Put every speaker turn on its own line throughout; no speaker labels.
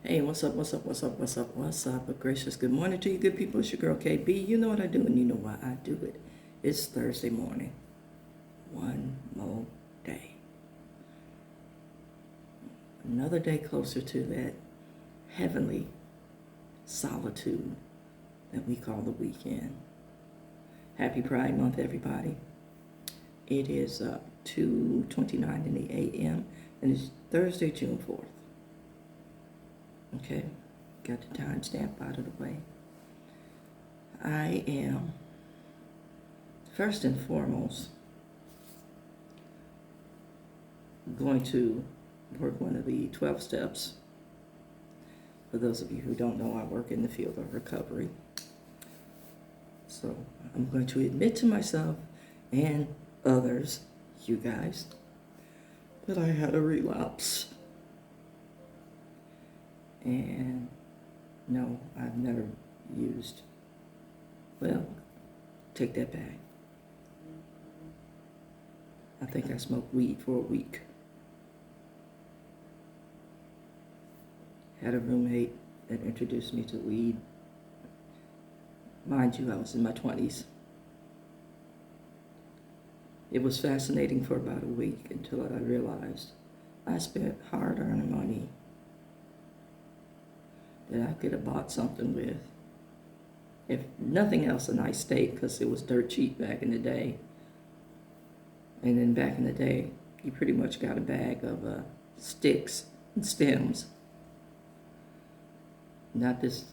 Hey, what's up, what's up, what's up, what's up, what's up? A gracious good morning to you good people. It's your girl KB. You know what I do and you know why I do it. It's Thursday morning. One more day. Another day closer to that heavenly solitude that we call the weekend. Happy Pride Month, everybody. It is 2:29 in the a.m. and it's Thursday, June 4th. Okay, got the timestamp out of the way. I am, first and foremost, going to work one of the 12 steps. For those of you who don't know, I work in the field of recovery. So I'm going to admit to myself and others, you guys, that I had a relapse. And no, I've never used, well, take that back. I think I smoked weed for a week. Had a roommate that introduced me to weed. Mind you, I was in my 20s. It was fascinating for about a week until I realized I spent hard-earned money that I could have bought something with. If nothing else, a nice steak, because it was dirt cheap back in the day. And then back in the day, you pretty much got a bag of sticks and stems. Not this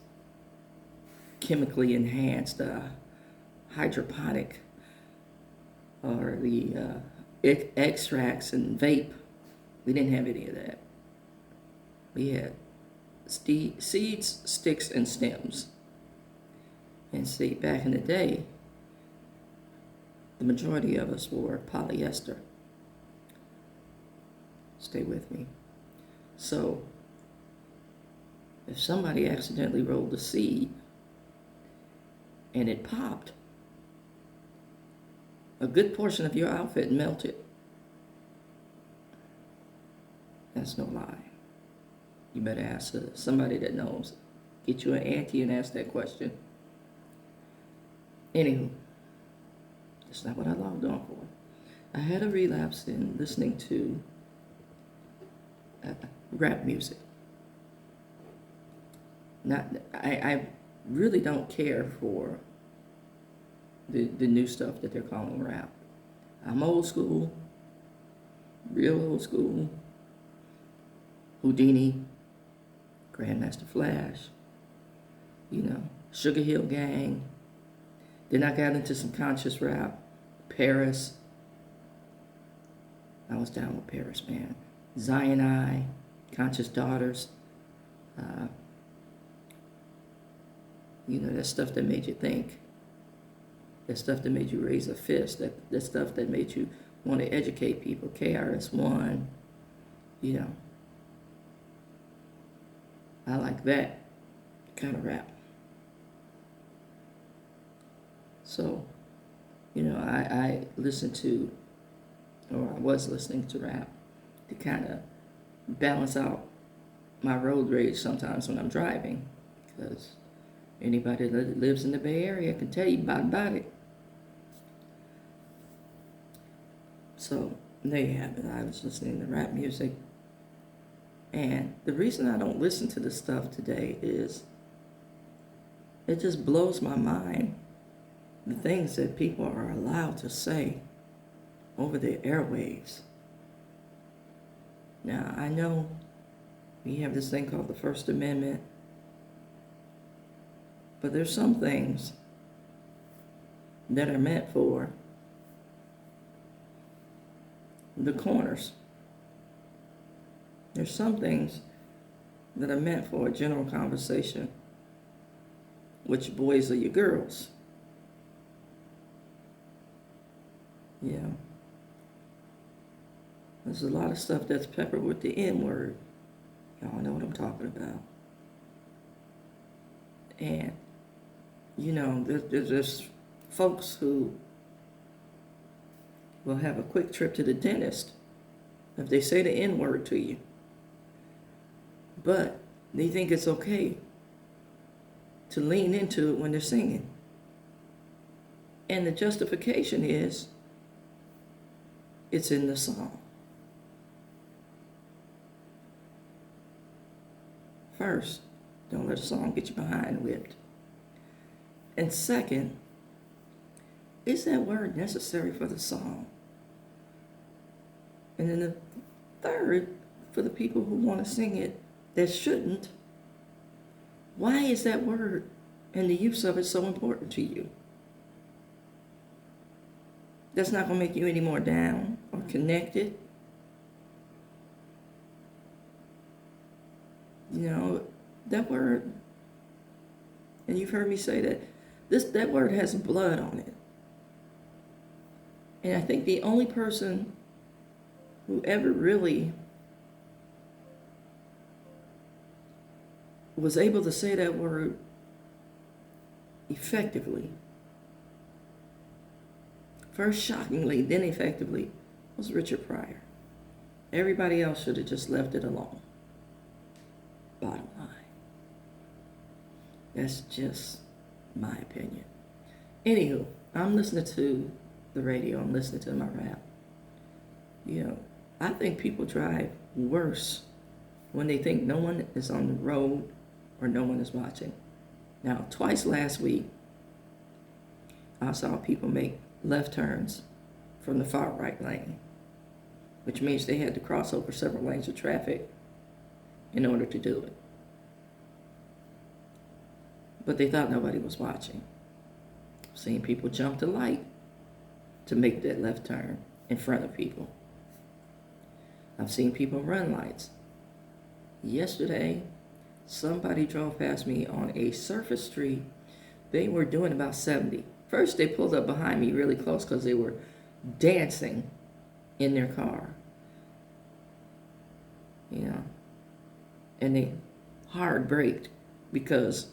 chemically enhanced hydroponic or the extracts and vape. We didn't have any of that. We had seeds, sticks, and stems. And see, back in the day, the majority of us wore polyester. Stay with me. So, if somebody accidentally rolled a seed and it popped, a good portion of your outfit melted. That's no lie. You better ask somebody that knows. Get you an auntie and ask that question. Anywho, that's not what I logged on for. I had a relapse in listening to rap music. I really don't care for the new stuff that they're calling rap. I'm old school, real old school. Houdini, Grandmaster Flash, Sugar Hill Gang. Then I got into some conscious rap, Paris. I was down with Paris, man. Zion I, Conscious Daughters. That stuff that made you think. That stuff that made you raise a fist. That stuff that made you want to educate people. KRS-One, I like that kind of rap. So, I listened to, or I was listening to rap to kind of balance out my road rage sometimes when I'm driving, because anybody that lives in the Bay Area can tell you about it. So there you have it. I was listening to rap music. And the reason I don't listen to this stuff today is it just blows my mind, the things that people are allowed to say over the airwaves. Now, I know we have this thing called the First Amendment, but there's some things that are meant for the corners. There's some things that are meant for a general conversation with your boys or your girls. Yeah. There's a lot of stuff that's peppered with the N-word. Y'all know what I'm talking about. And, there's just folks who will have a quick trip to the dentist if they say the N-word to you. But They think it's okay to lean into it when they're singing. And the justification is it's in the song. First, don't let a song get you behind whipped. And second, is that word necessary for the song? And then the third, for the people who want to sing it that shouldn't, why is that word and the use of it so important to you? That's not going to make you any more down or connected. You know, that word, and you've heard me say that word has blood on it. And I think the only person who ever really was able to say that word effectively, first shockingly, then effectively, was Richard Pryor. Everybody else should have just left it alone. Bottom line. That's just my opinion. Anywho, I'm listening to the radio. I'm listening to my rap. You know, I think people drive worse when they think no one is on the road or no one is watching. Now, twice last week, I saw people make left turns from the far right lane, which means they had to cross over several lanes of traffic in order to do it. But they thought nobody was watching. I've seen people jump the light to make that left turn in front of people. I've seen people run lights. Yesterday, somebody drove past me on a surface street. They were doing about 70. First, they pulled up behind me really close because they were dancing in their car. You know, and they hard braked because,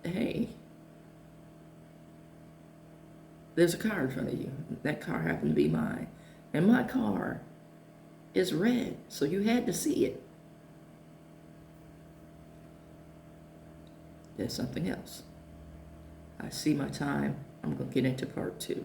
hey, there's a car in front of you. That car happened to be mine. And my car is red, so you had to see it. There's something else. I see my time. I'm going to get into part 2.